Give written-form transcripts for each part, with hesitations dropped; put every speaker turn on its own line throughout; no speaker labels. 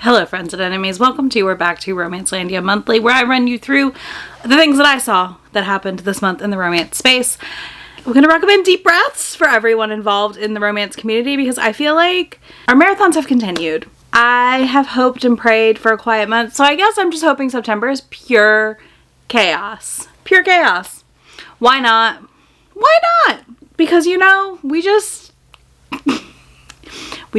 Hello friends and enemies, welcome to or back to Romancelandia Monthly, where I run you through the things that I saw that happened this month in the romance space. I'm going to recommend deep breaths for everyone involved in the romance community because I feel like our marathons have continued. I have hoped and prayed for a quiet month, so I guess I'm just hoping September is pure chaos. Pure chaos. Why not? Why not? Because, you know, we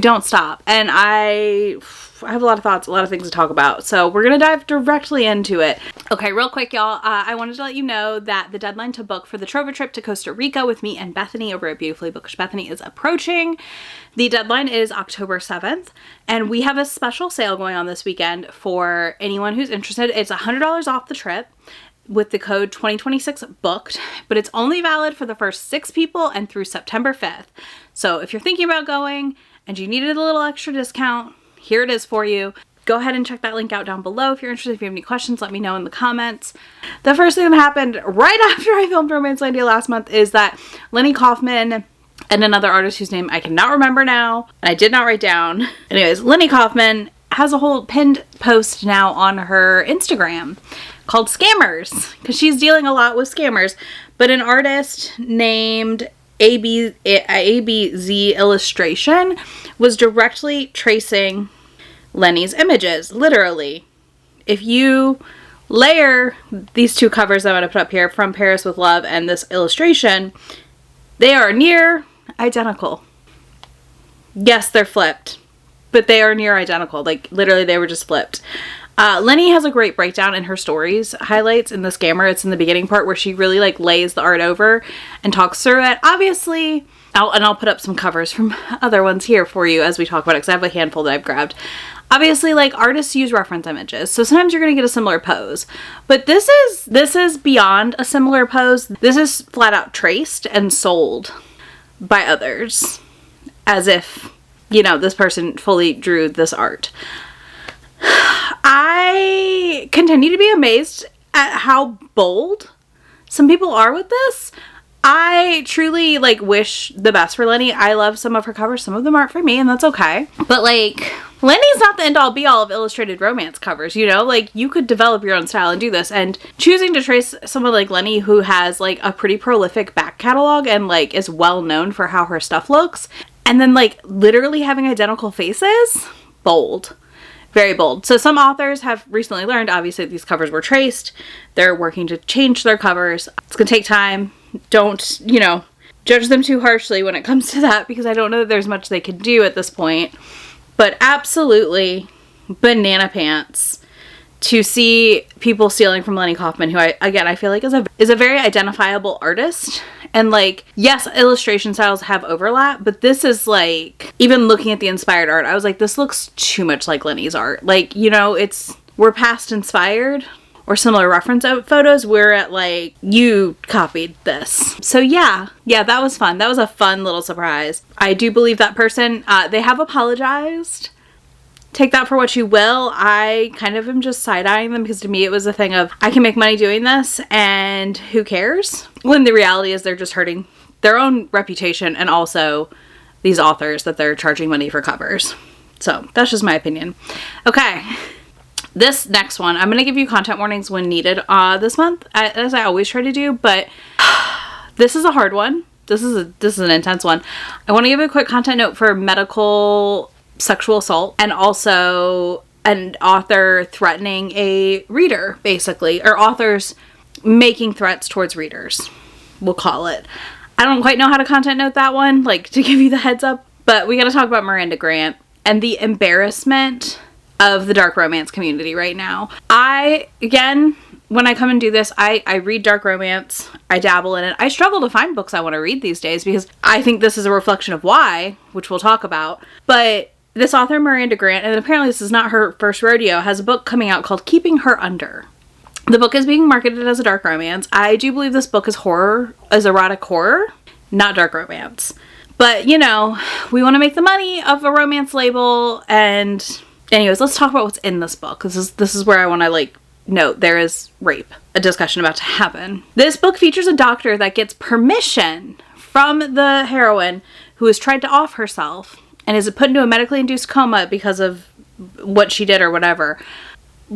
don't stop. And I have a lot of thoughts, a lot of things to talk about. So we're going to dive directly into it. Okay, real quick, y'all. I wanted to let you know that the deadline to book for the Trova Trip to Costa Rica with me and Bethany over at Beautifully Bookish Bethany is approaching. The deadline is October 7th, and we have a special sale going on this weekend for anyone who's interested. It's $100 off the trip with the code 2026 booked, but it's only valid for the first 6 people and through September 5th. So if you're thinking about going and you needed a little extra discount, here it is for you. Go ahead and check that link out down below. If you're interested, if you have any questions, let me know in the comments. The first thing that happened right after I filmed Romancelandia last month is that Lenny Kaufman and another artist whose name I cannot remember now, and I did not write down. Anyways, Lenny Kaufman has a whole pinned post now on her Instagram called Scammers, because she's dealing a lot with scammers. But an artist named ABZ Illustration was directly tracing Lenny's images, literally. If you layer these two covers I'm going to put up here, From Paris with Love and this illustration, they are near identical. Yes, they're flipped, but they are near identical. Like, literally, they were just flipped. Lenny has a great breakdown in her stories highlights in the Scammer. It's in the beginning part where she really like lays the art over and talks through it. Obviously, I'll put up some covers from other ones here for you as we talk about it, because I have a handful that I've grabbed. Obviously, like, artists use reference images, so sometimes you're going to get a similar pose. But this is beyond a similar pose. This is flat out traced and sold by others as if, you know, this person fully drew this art. I continue to be amazed at how bold some people are with this. I truly, like, wish the best for Lenny. I love some of her covers. Some of them aren't for me, and that's okay. But, like, Lenny's not the end-all be-all of illustrated romance covers, you know? Like, you could develop your own style and do this. And choosing to trace someone like Lenny, who has, like, a pretty prolific back catalog and, like, is well-known for how her stuff looks, and then, like, literally having identical faces, bold. Very bold. So some authors have recently learned, obviously, these covers were traced. They're working to change their covers. It's going to take time. Don't, you know, judge them too harshly when it comes to that, because I don't know that there's much they can do at this point. But absolutely banana pants to see people stealing from Lenny Kaufman, who I feel like is a very identifiable artist. And, like, yes, illustration styles have overlap, but this is, like, even looking at the inspired art, I was like, this looks too much like Lenny's art. Like, you know, we're past inspired or similar reference photos. We're at, like, you copied this. So yeah, that was fun. That was a fun little surprise. I do believe that person, they have apologized. Take that for what you will. I kind of am just side-eyeing them, because to me it was a thing of, I can make money doing this and who cares? When the reality is they're just hurting their own reputation and also these authors that they're charging money for covers. So that's just my opinion. Okay, this next one, I'm going to give you content warnings when needed this month, as I always try to do, but this is a hard one. This is an intense one. I want to give a quick content note for medical sexual assault, and also an author threatening a reader, basically, or authors making threats towards readers, we'll call it. I don't quite know how to content note that one, like, to give you the heads up, but we gotta talk about Miranda Grant and the embarrassment of the dark romance community right now. Again, when I come and do this, I read dark romance, I dabble in it. I struggle to find books I want to read these days, because I think this is a reflection of why, which we'll talk about, but this author, Miranda Grant, and apparently this is not her first rodeo, has a book coming out called Keeping Her Under. The book is being marketed as a dark romance. I do believe this book is erotic horror, not dark romance. But, you know, we want to make the money of a romance label, and anyways, let's talk about what's in this book. This is where I want to, like, note there is rape, a discussion about to happen. This book features a doctor that gets permission from the heroine who has tried to off herself and is put into a medically induced coma because of what she did or whatever.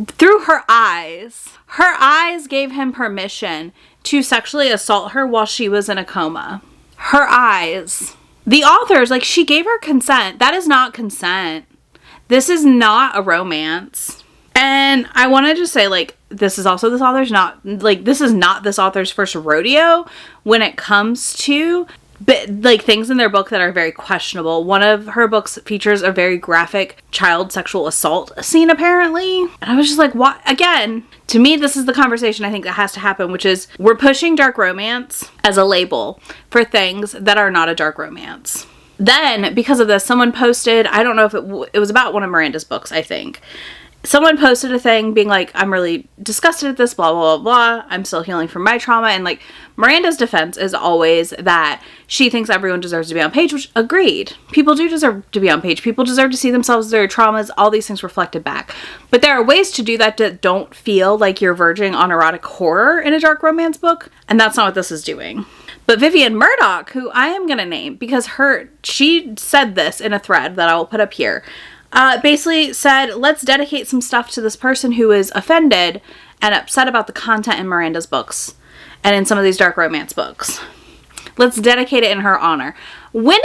Through her eyes gave him permission to sexually assault her while she was in a coma. Her eyes. The authors, like, she gave her consent. That is not consent. This is not a romance. And I want to just say, like, this is also this author's not, like, this is not this author's first rodeo when it comes to, like, things in their book that are very questionable. One of her books features a very graphic child sexual assault scene, apparently. And I was just like, what? Again, to me, this is the conversation I think that has to happen, which is we're pushing dark romance as a label for things that are not a dark romance. Then, because of this, someone posted, I don't know if it was about one of Miranda's books, I think. Someone posted a thing being like, I'm really disgusted at this, blah, blah, blah, blah. I'm still healing from my trauma. And, like, Miranda's defense is always that she thinks everyone deserves to be on page, which, agreed. People do deserve to be on page. People deserve to see themselves, their traumas, all these things reflected back. But there are ways to do that don't feel like you're verging on erotic horror in a dark romance book. And that's not what this is doing. But Vivian Murdoch, who I am going to name because she said this in a thread that I will put up here. Basically said, let's dedicate some stuff to this person who is offended and upset about the content in Miranda's books and in some of these dark romance books. Let's dedicate it in her honor. Why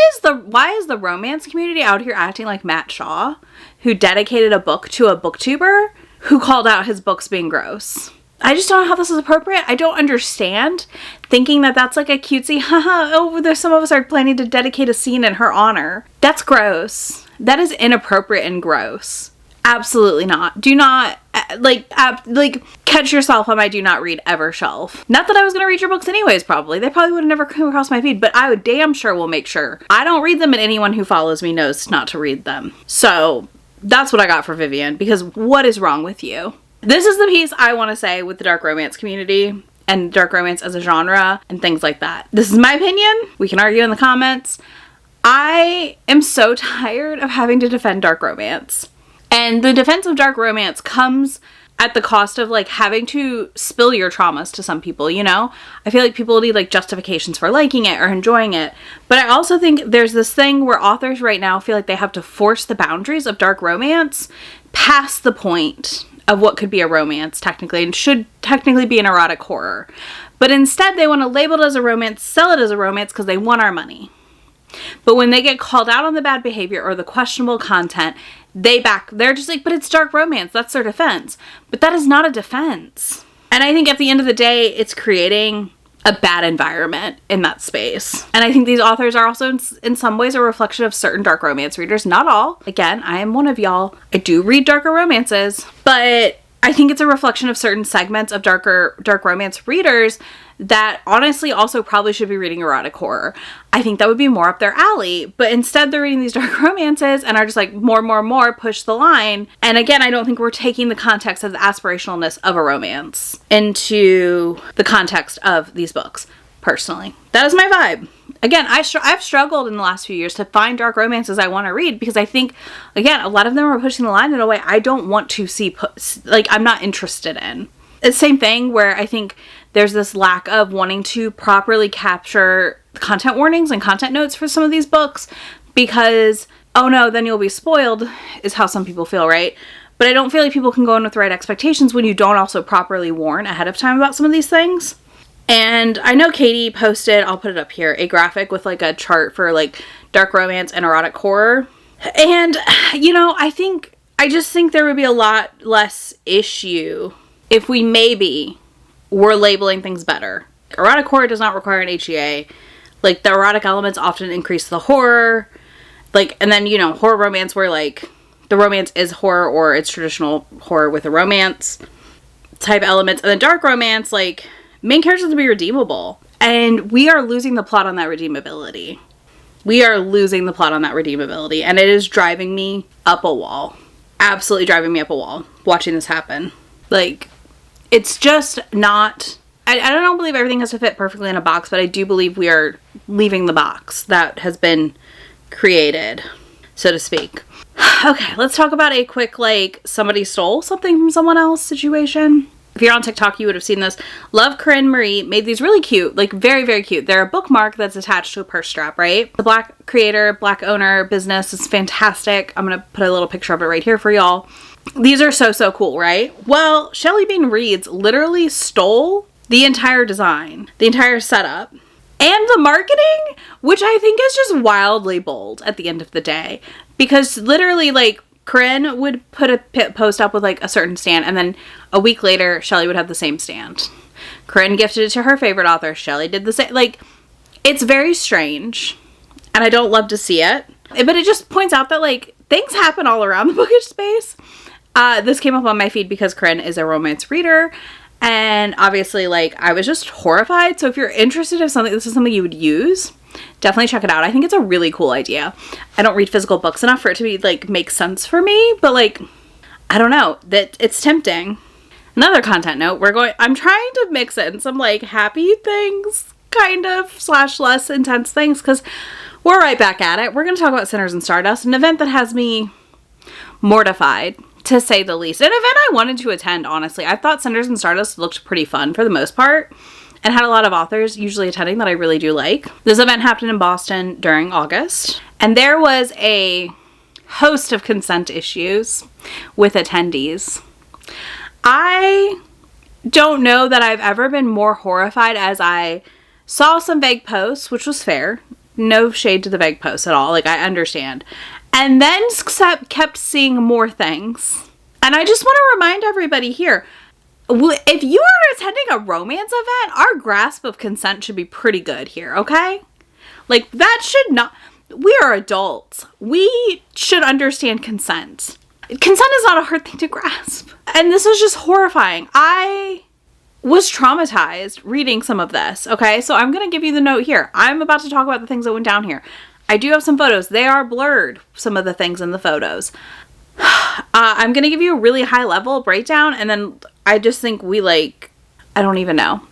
is the romance community out here acting like Matt Shaw, who dedicated a book to a booktuber who called out his books being gross? I just don't know how this is appropriate. I don't understand thinking that that's like a cutesy, haha, oh, there's some of us are planning to dedicate a scene in her honor. That's gross. That is inappropriate and gross. Absolutely not. Do not, catch yourself on my do not read ever shelf. Not that I was going to read your books anyways, probably. They probably would have never come across my feed, but I would damn sure will make sure I don't read them and anyone who follows me knows not to read them. So that's what I got for Vivian, because what is wrong with you? This is the piece I want to say with the dark romance community and dark romance as a genre and things like that. This is my opinion. We can argue in the comments. I am so tired of having to defend dark romance. And the defense of dark romance comes at the cost of, like, having to spill your traumas to some people, you know? I feel like people need, like, justifications for liking it or enjoying it. But I also think there's this thing where authors right now feel like they have to force the boundaries of dark romance past the point of what could be a romance, technically, and should technically be an erotic horror. But instead, they want to label it as a romance, sell it as a romance, because they want our money. But when they get called out on the bad behavior or the questionable content, they're just like, but it's dark romance. That's their defense. But that is not a defense. And I think at the end of the day, it's creating a bad environment in that space. And I think these authors are also in some ways a reflection of certain dark romance readers. Not all. Again, I am one of y'all. I do read darker romances, but I think it's a reflection of certain segments of dark romance readers that honestly also probably should be reading erotic horror. I think that would be more up their alley, but instead they're reading these dark romances and are just like more, push the line. And again, I don't think we're taking the context of the aspirationalness of a romance into the context of these books, personally. That is my vibe. Again, I've struggled in the last few years to find dark romances I want to read because I think, again, a lot of them are pushing the line in a way I don't want to see, I'm not interested in. It's the same thing where I think there's this lack of wanting to properly capture content warnings and content notes for some of these books because, oh no, then you'll be spoiled, is how some people feel, right? But I don't feel like people can go in with the right expectations when you don't also properly warn ahead of time about some of these things. And I know Katie posted, I'll put it up here, a graphic with like a chart for like dark romance and erotic horror. And, you know, I just think there would be a lot less issue if we maybe were labeling things better. Erotic horror does not require an HEA. Like, the erotic elements often increase the horror. Like, and then, you know, horror romance where, like, the romance is horror or it's traditional horror with a romance type elements. And then dark romance, like, main characters to be redeemable. And we are losing the plot on that redeemability. And it is driving me up a wall. Absolutely driving me up a wall watching this happen. Like, it's just not... I don't believe everything has to fit perfectly in a box, but I do believe we are leaving the box that has been created, so to speak. Okay, let's talk about a quick, like, somebody stole something from someone else situation. If you're on TikTok, you would have seen this. Love Corinne Marie made these really cute, like very, very cute. They're a bookmark that's attached to a purse strap, right? The Black creator, Black owner business is fantastic. I'm going to put a little picture of it right here for y'all. These are so, so cool, right? Well, Shelly Bean Reads literally stole the entire design, the entire setup, and the marketing, which I think is just wildly bold at the end of the day. Because literally, like, Corinne would put a post up with like a certain stand, and then a week later, Shelly would have the same stand. Corinne gifted it to her favorite author. Shelly did the same. Like, it's very strange, and I don't love to see it. But it just points out that, like, things happen all around the bookish space. This came up on my feed because Corinne is a romance reader, and obviously, like, I was just horrified. So if you're interested in something, this is something you would use, definitely check it out. I think it's a really cool idea. I don't read physical books enough for it to be, like, make sense for me, but, like, I don't know, that it's tempting. Another content note, I'm trying to mix in some, like, happy things, kind of, / less intense things, because we're right back at it. We're going to talk about Sinners and Stardust, an event that has me mortified, to say the least. An event I wanted to attend, honestly. I thought Sinners and Stardust looked pretty fun for the most part, and had a lot of authors usually attending that I really do like. This event happened in Boston during August, and there was a host of consent issues with attendees. I don't know that I've ever been more horrified as I saw some vague posts, which was fair. No shade to the vague posts at all. Like, I understand. And then kept seeing more things. And I just want to remind everybody here, if you are attending a romance event, our grasp of consent should be pretty good here, okay? Like, that should not... We are adults. We should understand consent. Consent is not a hard thing to grasp. And this was just horrifying. I was traumatized reading some of this, okay? So I'm going to give you the note here. I'm about to talk about the things that went down here. I do have some photos. They are blurred, some of the things in the photos. I'm going to give you a really high level breakdown, and then I just think I don't even know.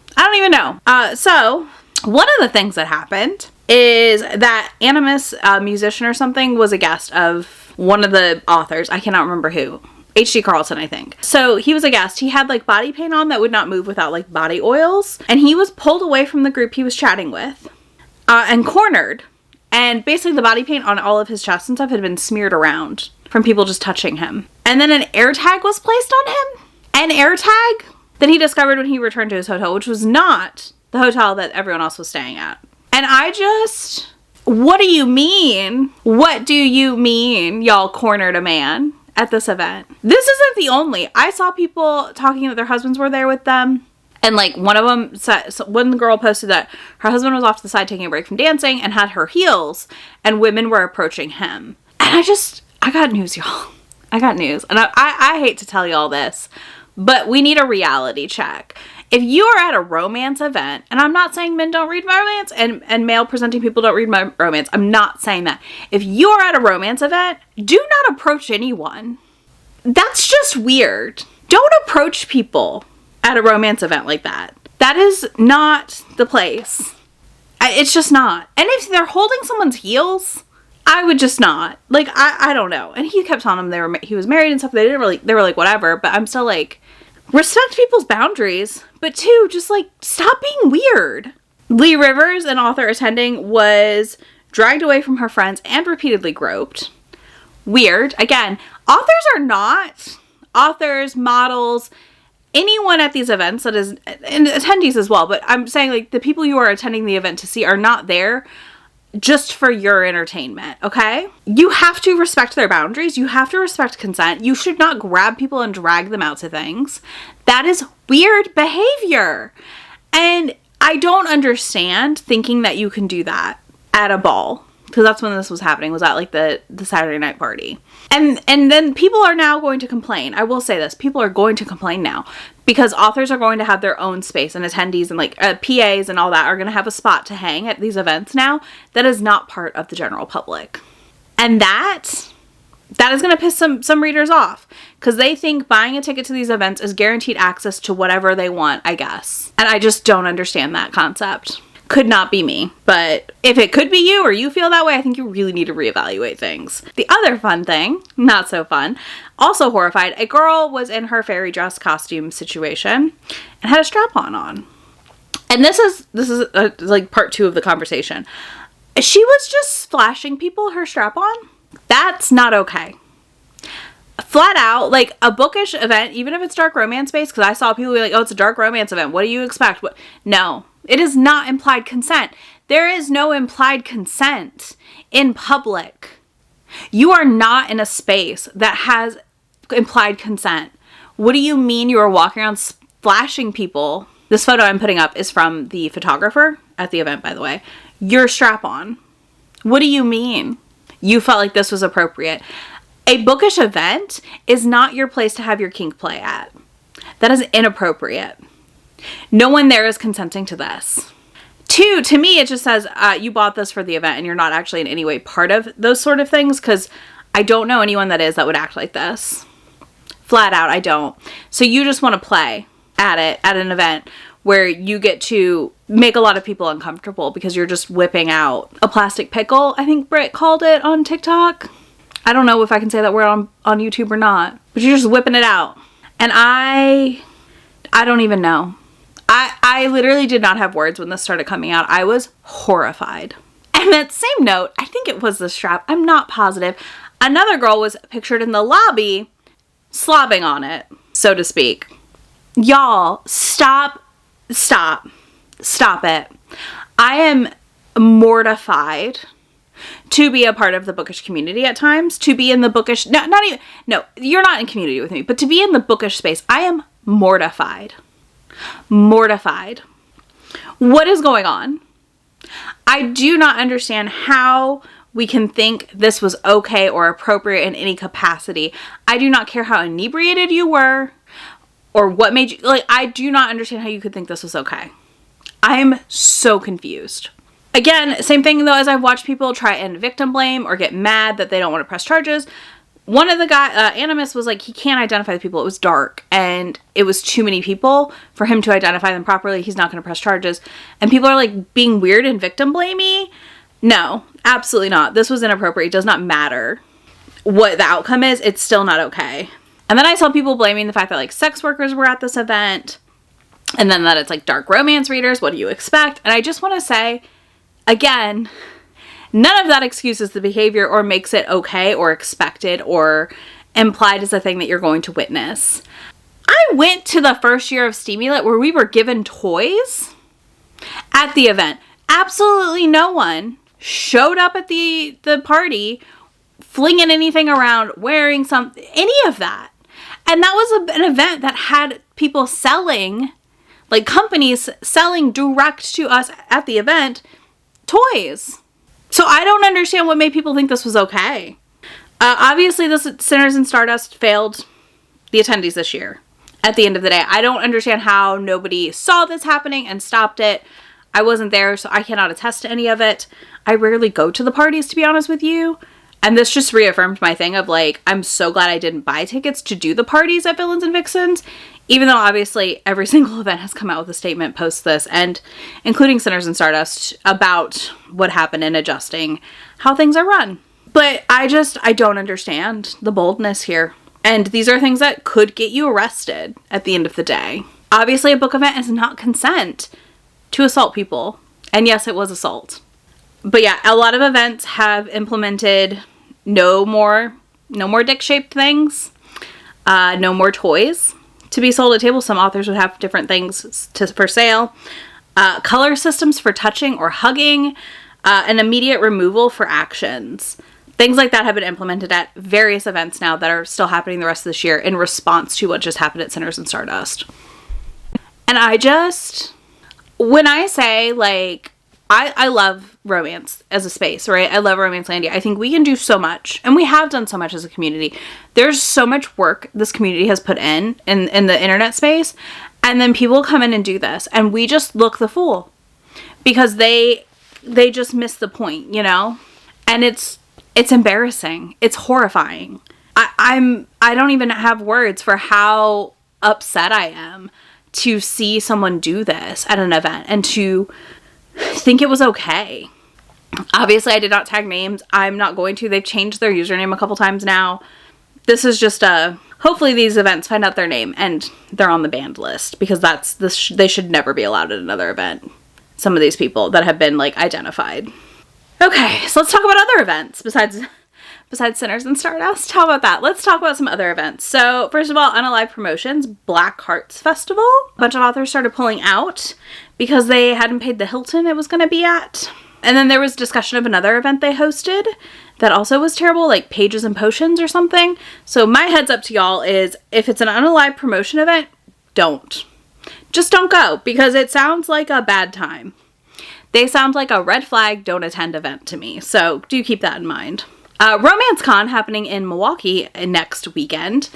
So one of the things that happened is that Animus, musician or something, was a guest of one of the authors. I cannot remember who. H.G. Carlton, I think. So he was a guest. He had, like, body paint on that would not move without, like, body oils. And he was pulled away from the group he was chatting with and cornered. And basically the body paint on all of his chest and stuff had been smeared around from people just touching him. And then an air tag was placed on him. An air tag that he discovered when he returned to his hotel, which was not the hotel that everyone else was staying at. And what do you mean? What do you mean y'all cornered a man at this event? This isn't the only. I saw people talking that their husbands were there with them. And, like, one of them said, one girl posted that her husband was off to the side taking a break from dancing and had her heels, and women were approaching him. And I got news, y'all. I got news. And I hate to tell y'all this, but we need a reality check. If you are at a romance event, and I'm not saying men don't read romance and male presenting people don't read romance. I'm not saying that. If you are at a romance event, do not approach anyone. That's just weird. Don't approach people at a romance event like that. That is not the place. It's just not. And if they're holding someone's heels, I would just not. Like, I don't know. And he kept telling them he was married and stuff. They were like, whatever. But I'm still like, respect people's boundaries. But two, just like, stop being weird. Lee Rivers, an author attending, was dragged away from her friends and repeatedly groped. Weird. Again, authors are not. Authors, models, anyone at these events that is, and attendees as well, but I'm saying, like, the people you are attending the event to see are not there just for your entertainment, okay? You have to respect their boundaries. You have to respect consent. You should not grab people and drag them out to things. That is weird behavior. And I don't understand thinking that you can do that at a ball. Because that's when this was happening, was at, like, the Saturday night party. And then people are now going to complain. I will say this. People are going to complain now. Because authors are going to have their own space. And attendees and, like, PAs and all that are going to have a spot to hang at these events now. That is not part of the general public. And that is going to piss some readers off. Because they think buying a ticket to these events is guaranteed access to whatever they want, I guess. And I just don't understand that concept. Could not be me. But if it could be you or you feel that way, I think you really need to reevaluate things. The other fun thing, not so fun, also horrified, a girl was in her fairy dress costume situation and had a strap-on on. And this is like part 2 of the conversation. She was just flashing people her strap-on. That's not okay. Flat out, like a bookish event, even if it's dark romance based, because I saw people be like, oh, it's a dark romance event. What do you expect? What? No, it is not implied consent. There is no implied consent in public. You are not in a space that has implied consent. What do you mean you are walking around flashing people? This photo I'm putting up is from the photographer at the event, by the way. Your strap on. What do you mean? You felt like this was appropriate. A bookish event is not your place to have your kink play at. That is inappropriate. No one there is consenting to this. 2, to me, it just says you bought this for the event and you're not actually in any way part of those sort of things, because I don't know anyone that would act like this. Flat out, I don't. So you just want to play at it at an event where you get to make a lot of people uncomfortable because you're just whipping out a plastic pickle, I think Britt called it on TikTok. I don't know if I can say that word on YouTube or not, but you're just whipping it out. And I don't even know. I literally did not have words when this started coming out. I was horrified. And that same note, I think it was the strap, I'm not positive. Another girl was pictured in the lobby slobbing on it, so to speak. Y'all, stop it. I am mortified to be a part of the bookish community at times, to be in the bookish, no, you're not in community with me, but to be in the bookish space, I am mortified. Mortified. What is going on? I do not understand how we can think this was okay or appropriate in any capacity. I do not care how inebriated you were or what made you, like, I do not understand how you could think this was okay. I am so confused. Again, same thing though, as I've watched people try and victim blame or get mad that they don't want to press charges. One of the Animus was like, he can't identify the people. It was dark and it was too many people for him to identify them properly. He's not going to press charges. And people are like being weird and victim blamey. No, absolutely not. This was inappropriate. It does not matter what the outcome is. It's still not okay. And then I saw people blaming the fact that like sex workers were at this event and then that it's like dark romance readers. What do you expect? And I just want to say, again, none of that excuses the behavior or makes it okay or expected or implied as a thing that you're going to witness. I went to the first year of Steamulet where we were given toys at the event. Absolutely no one showed up at the party flinging anything around, wearing any of that. And that was an event that had people selling, like companies selling direct to us at the event, toys. So I don't understand what made people think this was okay. Obviously, this Sinners and Stardust failed the attendees this year. At the end of the day, I don't understand how nobody saw this happening and stopped it. I wasn't there, so I cannot attest to any of it. I rarely go to the parties, to be honest with you. And this just reaffirmed my thing of like, I'm so glad I didn't buy tickets to do the parties at Villains and Vixens, even though obviously every single event has come out with a statement post this, and including Sinners and Stardust, about what happened and adjusting how things are run. But I don't understand the boldness here. And these are things that could get you arrested at the end of the day. Obviously, a book event is not consent to assault people. And yes, it was assault. But yeah, a lot of events have implemented no more dick-shaped things, no more toys to be sold at tables. Some authors would have different things for sale. Color systems for touching or hugging, an immediate removal for actions. Things like that have been implemented at various events now that are still happening the rest of this year in response to what just happened at Sinners and Stardust. And when I say, like, I love romance as a space, right? I love Romancelandia. I think we can do so much, and we have done so much as a community. There's so much work this community has put in the internet space, and then people come in and do this, and we just look the fool because they just miss the point, you know? And it's embarrassing. It's horrifying. I don't even have words for how upset I am to see someone do this at an event and to think it was okay. Obviously, I did not tag names. I'm not going to. They've changed their username a couple times now. This is just hopefully these events find out their name and they're on the banned list, because they should never be allowed at another event. Some of these people that have been, like, identified. Okay, so let's talk about other events besides Sinners and Stardust. How about that? Let's talk about some other events. So, first of all, Unalive Promotions, Black Hearts Festival. A bunch of authors started pulling out because they hadn't paid the Hilton it was going to be at. And then there was discussion of another event they hosted that also was terrible, like Pages and Potions or something. So my heads up to y'all is, if it's an Unalive promotion event, don't. Just don't go, because it sounds like a bad time. They sound like a red flag, don't attend event to me. So do keep that in mind. RomanceCon, happening in Milwaukee next weekend,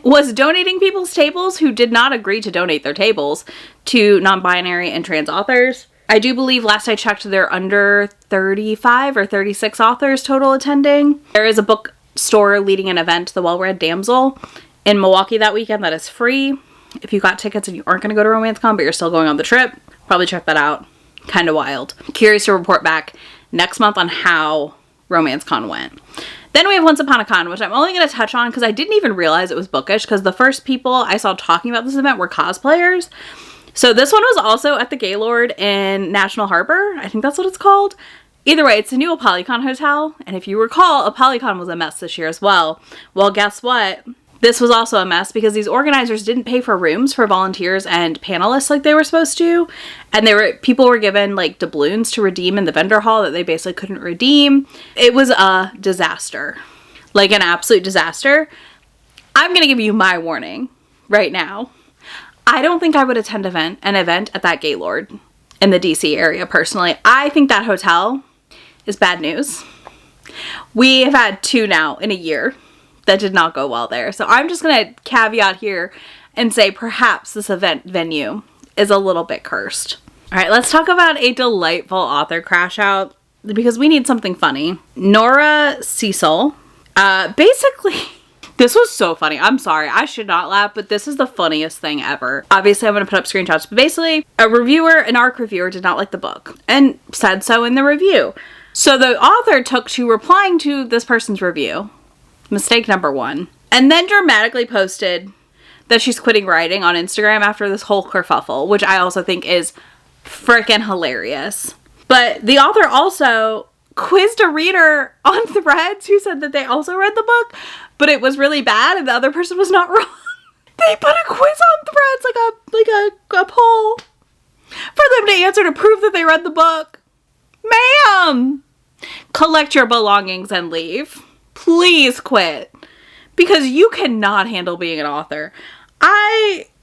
was donating people's tables who did not agree to donate their tables to non-binary and trans authors. I do believe, last I checked, there are under 35 or 36 authors total attending. There is a bookstore leading an event, The Well-Read Damsel, in Milwaukee that weekend that is free. If you got tickets and you aren't going to go to RomanceCon, but you're still going on the trip, probably check that out. Kind of wild. Curious to report back next month on how RomanceCon went. Then we have Once Upon a Con, which I'm only going to touch on because I didn't even realize it was bookish, because the first people I saw talking about this event were cosplayers. So this one was also at the Gaylord in National Harbor. I think that's what it's called. Either way, it's a new Apolycon hotel. And if you recall, Apolycon was a mess this year as well. Well, guess what? This was also a mess because these organizers didn't pay for rooms for volunteers and panelists like they were supposed to. And people were given, like, doubloons to redeem in the vendor hall that they basically couldn't redeem. It was a disaster. Like, an absolute disaster. I'm going to give you my warning right now. I don't think I would attend an event at that Gaylord in the DC area, personally. I think that hotel is bad news. We have had 2 now in a year that did not go well there. So I'm just going to caveat here and say perhaps this event venue is a little bit cursed. All right, let's talk about a delightful author crash out, because we need something funny. Nora Cecil, basically... This was so funny. I'm sorry. I should not laugh, but this is the funniest thing ever. Obviously, I'm going to put up screenshots, but basically, an ARC reviewer did not like the book and said so in the review. So the author took to replying to this person's review, mistake number 1, and then dramatically posted that she's quitting writing on Instagram after this whole kerfuffle, which I also think is freaking hilarious. But the author also quizzed a reader on Threads who said that they also read the book, but it was really bad and the other person was not wrong. They put a quiz on Threads, like a poll, for them to answer to prove that they read the book. Ma'am! Collect your belongings and leave. Please quit. Because you cannot handle being an author.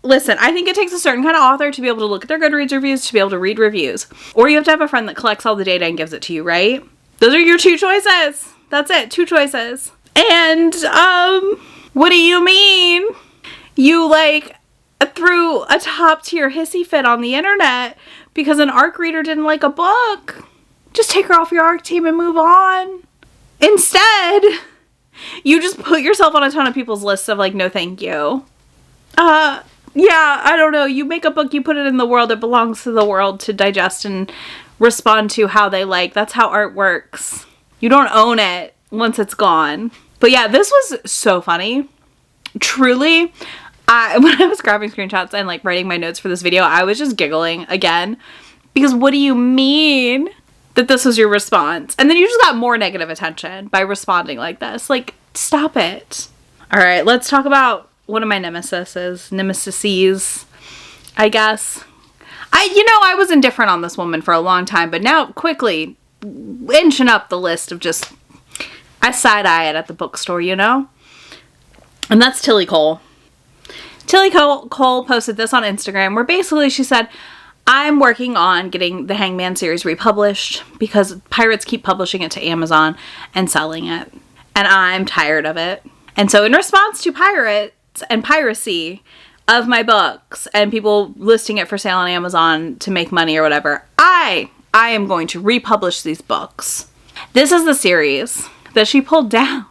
Listen, I think it takes a certain kind of author to be able to look at their Goodreads reviews, to be able to read reviews. Or you have to have a friend that collects all the data and gives it to you, right? Those are your 2 choices. That's it, 2 choices. And, what do you mean? You, like, threw a top-tier hissy fit on the internet because an ARC reader didn't like a book. Just take her off your ARC team and move on. Instead, you just put yourself on a ton of people's lists of, like, no thank you. Yeah, I don't know. You make a book, you put it in the world, it belongs to the world to digest and respond to how they like. That's how art works. You don't own it once it's gone. But yeah, this was so funny. Truly, when I was grabbing screenshots and like writing my notes for this video, I was just giggling again. Because what do you mean that this was your response? And then you just got more negative attention by responding like this. Like, stop it. All right, let's talk about one of my nemesises, I guess. I was indifferent on this woman for a long time, but now quickly inching up the list of just, I side-eye it at the bookstore, you know? And that's Tillie Cole. Tillie Cole posted this on Instagram where basically she said, I'm working on getting the Hangman series republished because pirates keep publishing it to Amazon and selling it. And I'm tired of it. And so in response to pirates and piracy of my books and people listing it for sale on Amazon to make money or whatever, I am going to republish these books. This is the series that she pulled down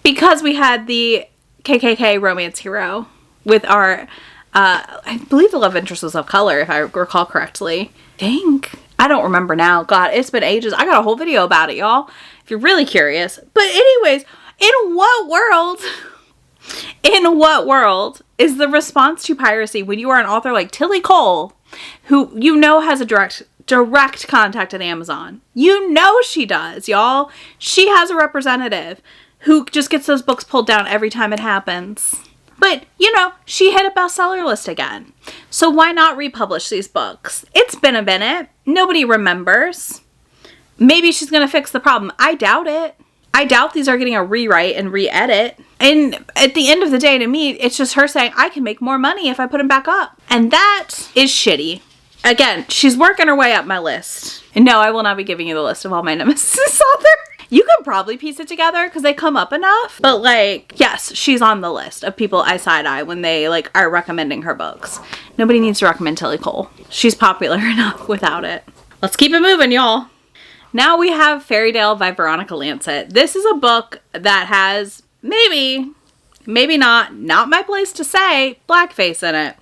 because we had the KKK romance hero with our I believe the love interest was of color, if I recall correctly. I don't remember now. God, it's been ages. I got a whole video about it, y'all, if you're really curious. But anyways, in what world is the response to piracy when you are an author like Tillie Cole, who you know has a direct contact at Amazon? You know she does, y'all. She has a representative who just gets those books pulled down every time it happens. But, you know, she hit a bestseller list again. So why not republish these books? It's been a minute. Nobody remembers. Maybe she's going to fix the problem. I doubt it. I doubt these are getting a rewrite and re-edit. And at the end of the day, to me, it's just her saying, I can make more money if I put them back up. And that is shitty. Again, she's working her way up my list. And no, I will not be giving you the list of all my nemesis authors. You can probably piece it together because they come up enough. But like, yes, she's on the list of people I side-eye when they like are recommending her books. Nobody needs to recommend Tillie Cole. She's popular enough without it. Let's keep it moving, y'all. Now we have Fairydale by Veronica Lancet. This is a book that has maybe not my place to say, blackface in it.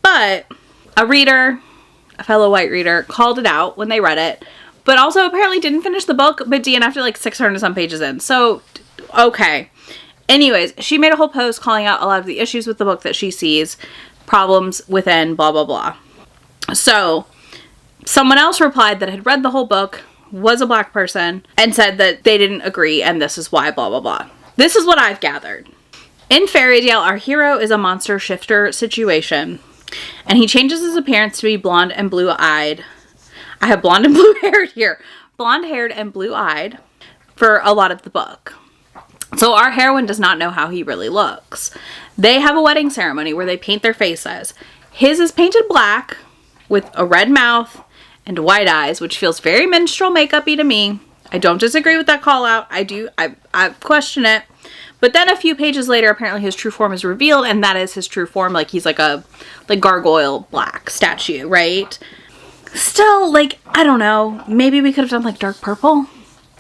But a reader, a fellow white reader, called it out when they read it. But also apparently didn't finish the book, but DNF'd like 600 some pages in. So, okay. Anyways, she made a whole post calling out a lot of the issues with the book that she sees, problems within, blah, blah, blah. So, someone else replied that had read the whole book, was a black person, and said that they didn't agree, and this is why, blah, blah, blah. This is what I've gathered. In Fairydale, our hero is a monster shifter situation, and he changes his appearance to be blonde and blue-eyed. I have blonde and blue-haired here. Blonde-haired and blue-eyed for a lot of the book. So our heroine does not know how he really looks. They have a wedding ceremony where they paint their faces. His is painted black with a red mouth and white eyes, which feels very minstrel makeup-y to me. I don't disagree with that call out. I question it. But then a few pages later, apparently his true form is revealed, and that is his true form. Like he's like a gargoyle black statue, right? Still, like, I don't know. Maybe we could have done, like, dark purple.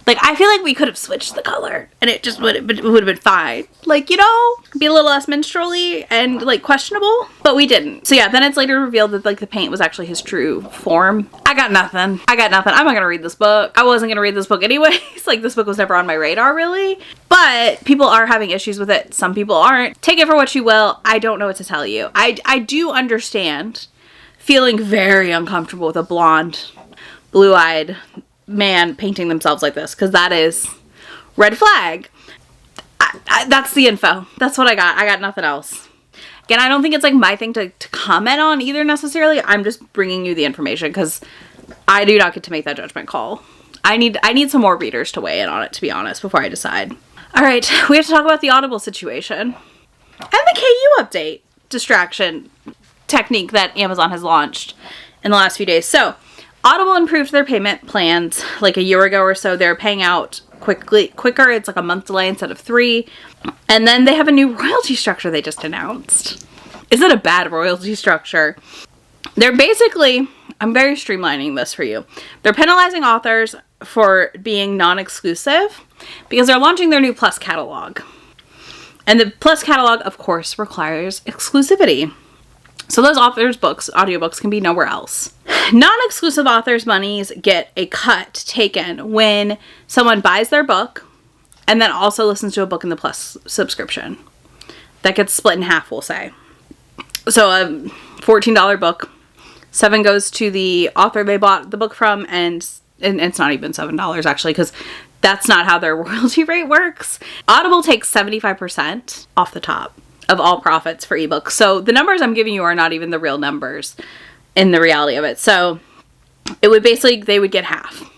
Like, I feel like we could have switched the color, and it just would have been fine. Like, you know, be a little less minstrel-y and, like, questionable. But we didn't. So, yeah, then it's later revealed that, like, the paint was actually his true form. I got nothing. I'm not gonna read this book. I wasn't gonna read this book anyways. Like, this book was never on my radar, really. But people are having issues with it. Some people aren't. Take it for what you will. I don't know what to tell you. I do understand feeling very uncomfortable with a blonde, blue-eyed man painting themselves like this, because that is red flag. That's the info. That's what I got. I got nothing else. Again, I don't think it's like my thing to comment on either necessarily. I'm just bringing you the information because I do not get to make that judgment call. I need some more readers to weigh in on it, to be honest, before I decide. All right, we have to talk about the Audible situation and the KU update distraction technique that Amazon has launched in the last few days. So Audible improved their payment plans like a year ago or so. They're paying out quicker. It's like a month delay instead of 3. And then they have a new royalty structure they just announced. Is it a bad royalty structure? They're basically, I'm very streamlining this for you. They're penalizing authors for being non-exclusive because they're launching their new Plus catalog. And the Plus catalog, of course, requires exclusivity. So those authors' books, audiobooks, can be nowhere else. Non-exclusive authors' monies get a cut taken when someone buys their book and then also listens to a book in the Plus subscription. That gets split in half, we'll say. So a $14 book, $7 goes to the author they bought the book from, and it's not even $7 actually, because that's not how their royalty rate works. Audible takes 75% off the top of all profits for ebooks. So the numbers I'm giving you are not even the real numbers in the reality of it. So it would basically, they would get half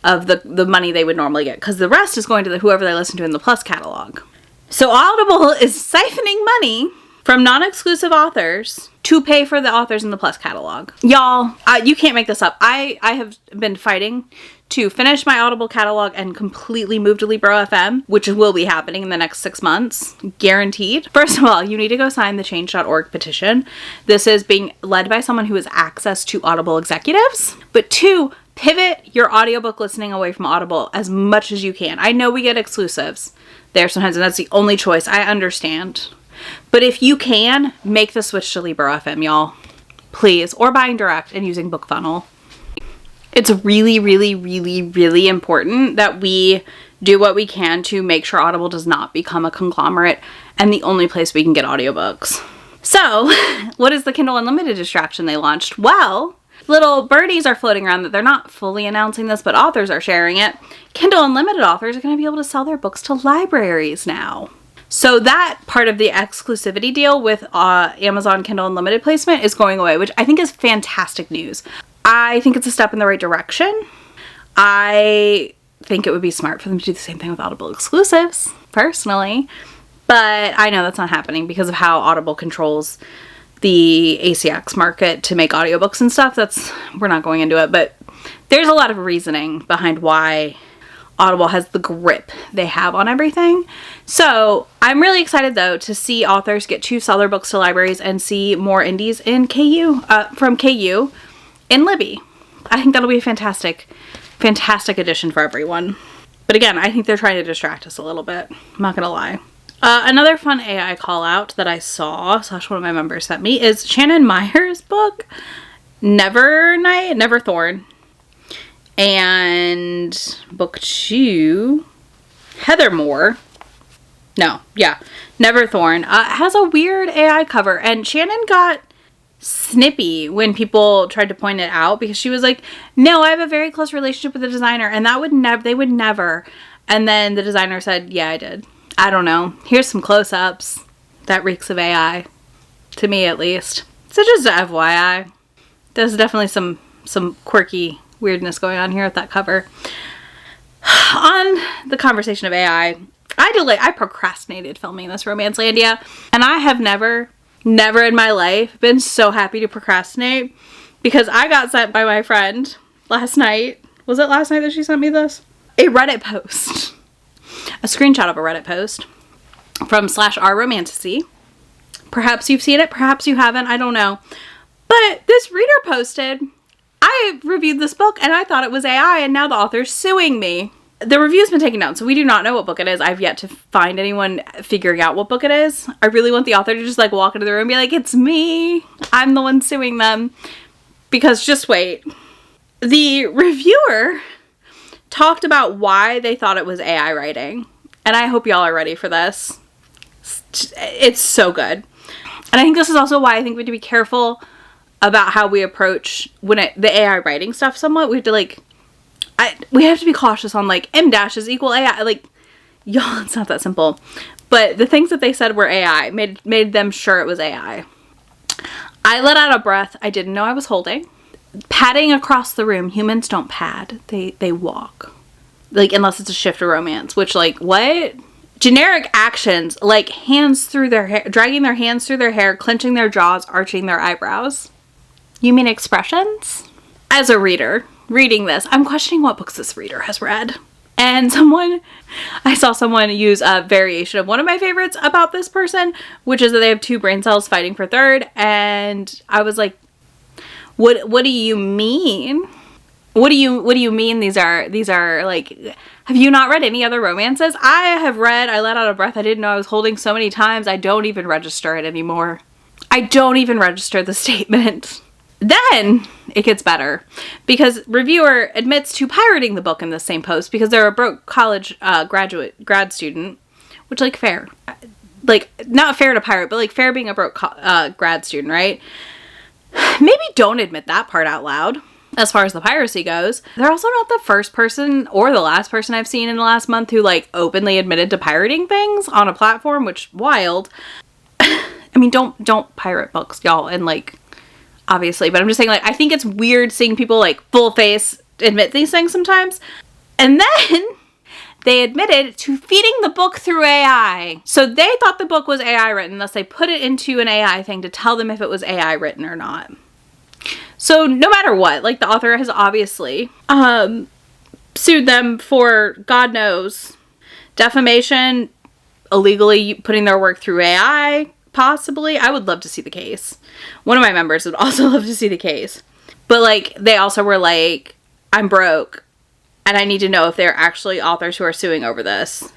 of the money they would normally get, because the rest is going to whoever they listen to in the Plus catalog. So Audible is siphoning money from non-exclusive authors to pay for the authors in the Plus catalog. Y'all, you can't make this up. I have been fighting to finish my Audible catalog and completely move to Libro FM, which will be happening in the next 6 months, guaranteed. First of all, you need to go sign the change.org petition. This is being led by someone who has access to Audible executives. But 2, pivot your audiobook listening away from Audible as much as you can. I know we get exclusives there sometimes, and that's the only choice. I understand. But if you can, make the switch to Libro FM, y'all. Please. Or buying direct and using BookFunnel. It's really, really, really, really important that we do what we can to make sure Audible does not become a conglomerate and the only place we can get audiobooks. So, what is the Kindle Unlimited distraction they launched? Well, little birdies are floating around that they're not fully announcing this, but authors are sharing it. Kindle Unlimited authors are going to be able to sell their books to libraries now. So that part of the exclusivity deal with Amazon Kindle Unlimited placement is going away, which I think is fantastic news. I think it's a step in the right direction. I think it would be smart for them to do the same thing with Audible exclusives, personally. But I know that's not happening because of how Audible controls the ACX market to make audiobooks and stuff. We're not going into it, but there's a lot of reasoning behind why Audible has the grip they have on everything. So I'm really excited though to see authors get to sell their books to libraries and see more indies in from KU in Libby. I think that'll be a fantastic addition for everyone. But again, I think they're trying to distract us a little bit. I'm not gonna lie. Another fun AI call out that I saw, / one of my members sent me, is Shannon Meyer's book, Neverthorn. And book 2, Neverthorn, has a weird AI cover. And Shannon got snippy when people tried to point it out because she was like, no, I have a very close relationship with the designer and they would never. And then the designer said, yeah, I did. I don't know. Here's some close-ups. That reeks of AI. To me, at least. So just a FYI. There's definitely some quirky weirdness going on here with that cover. On the conversation of AI, I procrastinated filming this Romancelandia, and I have never in my life been so happy to procrastinate because I got sent by my friend last night. Was it last night that she sent me this? A Reddit post. A screenshot of a Reddit post from /rromantasy. Perhaps you've seen it, perhaps you haven't, I don't know. But this reader posted, I reviewed this book and I thought it was AI and now the author's suing me. The review's been taken down, so we do not know what book it is. I've yet to find anyone figuring out what book it is. I really want the author to just like walk into the room and be like, it's me. I'm the one suing them. Because just wait. The reviewer talked about why they thought it was AI writing. And I hope y'all are ready for this. It's so good. And I think this is also why I think we have to be careful about how we approach the AI writing stuff somewhat. We have to we have to be cautious on like M dash is equal AI. Like, y'all, it's not that simple. But the things that they said were AI made them sure it was AI. I let out a breath I didn't know I was holding. Padding across the room. Humans don't pad. They walk. Like, unless it's a shift or romance. Which, like, what? Generic actions, like hands through their hair, dragging their hands through their hair, clenching their jaws, arching their eyebrows. You mean expressions? As a reader, reading this, I'm questioning what books this reader has read. And I saw someone use a variation of one of my favorites about this person, which is that they have 2 brain cells fighting for third. And I was like, what do you mean? What do you mean these are like, have you not read any other romances? I have read I Let Out a Breath I Didn't Know I Was Holding so many times I don't even register it anymore. I don't even register the statement. Then it gets better because reviewer admits to pirating the book in the same post because they're a broke college grad student, which, like, fair. Like, not fair to pirate, but like fair being a broke grad student, right? Maybe don't admit that part out loud. As far as the piracy goes, they're also not the first person or the last person I've seen in the last month who like openly admitted to pirating things on a platform, which wild. I mean, don't pirate books, y'all, and like, obviously, but I'm just saying, like, I think it's weird seeing people like full face admit these things sometimes. And then they admitted to feeding the book through AI. So they thought the book was AI written, thus they put it into an AI thing to tell them if it was AI written or not. So no matter what, like, the author has obviously sued them for, God knows, defamation, illegally putting their work through AI, possibly. I would love to see the case. One of my members would also love to see the case. But, like, they also were like, I'm broke, and I need to know if they're actually authors who are suing over this.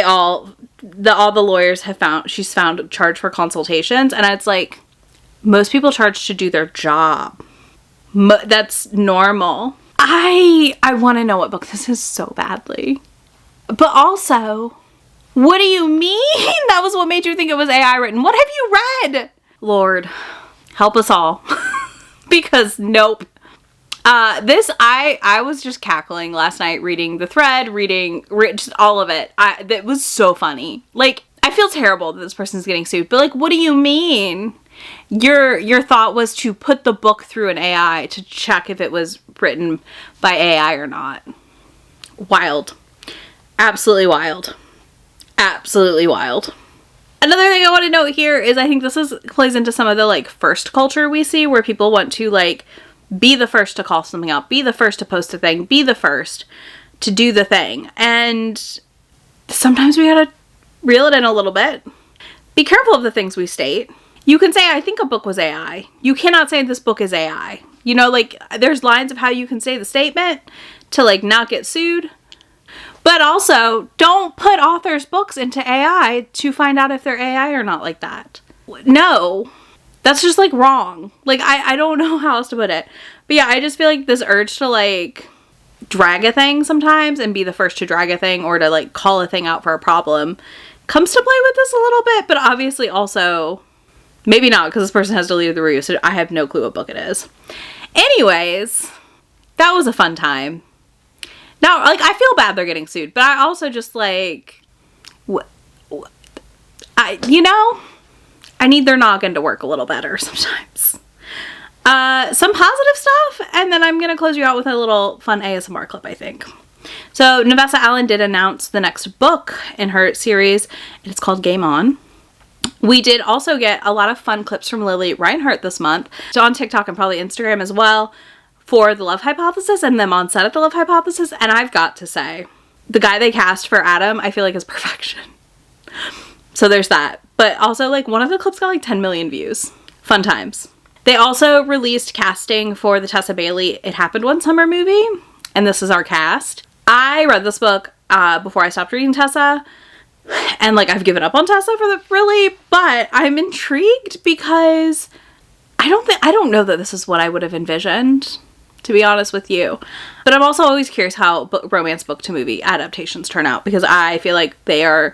all the lawyers she's found charged for consultations, and it's like, most people charge to do their job. That's normal. I want to know what book this is so badly. But also, what do you mean that was what made you think it was AI written? What have you read? Lord, help us all. Because nope. I was just cackling last night reading the thread, just all of it. That was so funny. Like, I feel terrible that this person's getting sued, but like, what do you mean? Your thought was to put the book through an AI to check if it was written by AI or not. Wild. Absolutely wild. Absolutely wild. Another thing I want to note here is I think this plays into some of the like first culture we see, where people want to like be the first to call something out, be the first to post a thing, be the first to do the thing. And sometimes we gotta reel it in a little bit. Be careful of the things we state. You can say, I think a book was AI. You cannot say this book is AI. You know, like, there's lines of how you can say the statement to like not get sued. But also, don't put authors' books into AI to find out if they're AI or not like that. No. That's just, like, wrong. Like, I don't know how else to put it. But yeah, I just feel like this urge to, like, drag a thing sometimes and be the first to drag a thing or to, like, call a thing out for a problem comes to play with this a little bit. But obviously also, maybe not, because this person has deleted the review, so I have no clue what book it is. Anyways, that was a fun time. Now, like, I feel bad they're getting sued, but I also just, like, I need their noggin to work a little better sometimes. Some positive stuff, and then I'm going to close you out with a little fun ASMR clip, I think. So, Navessa Allen did announce the next book in her series, and it's called Game On. We did also get a lot of fun clips from Lily Reinhart this month, so on TikTok and probably Instagram as well, for The Love Hypothesis and them on set at The Love Hypothesis. And I've got to say, the guy they cast for Adam, I feel like is perfection. So there's that. But also, like, one of the clips got like 10 million views. Fun times. They also released casting for the Tessa Bailey It Happened One Summer movie. And this is our cast. I read this book before I stopped reading Tessa. And like, I've given up on Tessa but I'm intrigued because I don't know that this is what I would have envisioned, to be honest with you. But I'm also always curious how romance book to movie adaptations turn out, because I feel like they are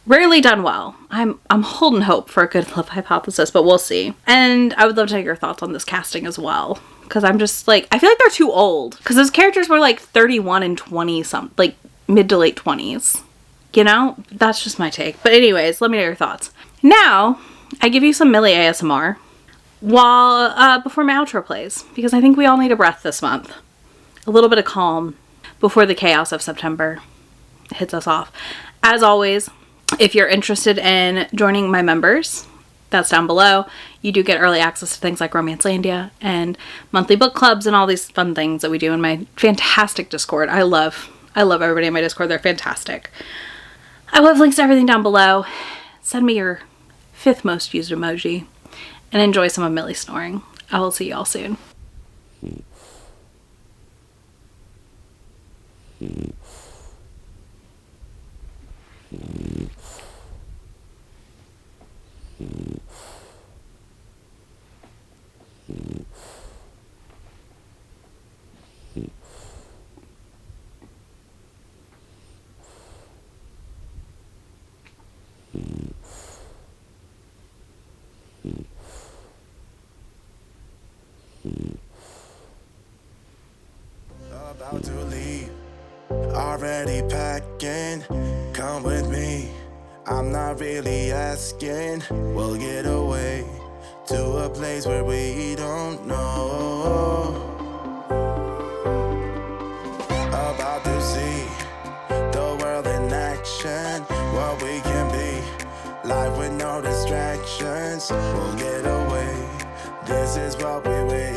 rarely done well. I'm holding hope for a good Love Hypothesis, but we'll see. And I would love to take your thoughts on this casting as well, because I'm just like, I feel like they're too old, because those characters were like 31 and 20 something, like mid to late 20s. You know, that's just my take. But anyways, let me know your thoughts. Now, I give you some Millie ASMR while before my outro plays, because I think we all need a breath this month. A little bit of calm before the chaos of September hits us off. As always, if you're interested in joining my members, that's down below. You do get early access to things like Romancelandia and monthly book clubs and all these fun things that we do in my fantastic Discord. I love everybody in my Discord. They're fantastic. I will have links to everything down below. Send me your 5th most used emoji and enjoy some of Millie snoring. I will see y'all soon.
About to leave, already packing, come with me, I'm not really asking, we'll get away to a place where we don't know, about to see the world in action, what we can be, life with no distractions, we'll get away, this is what we will.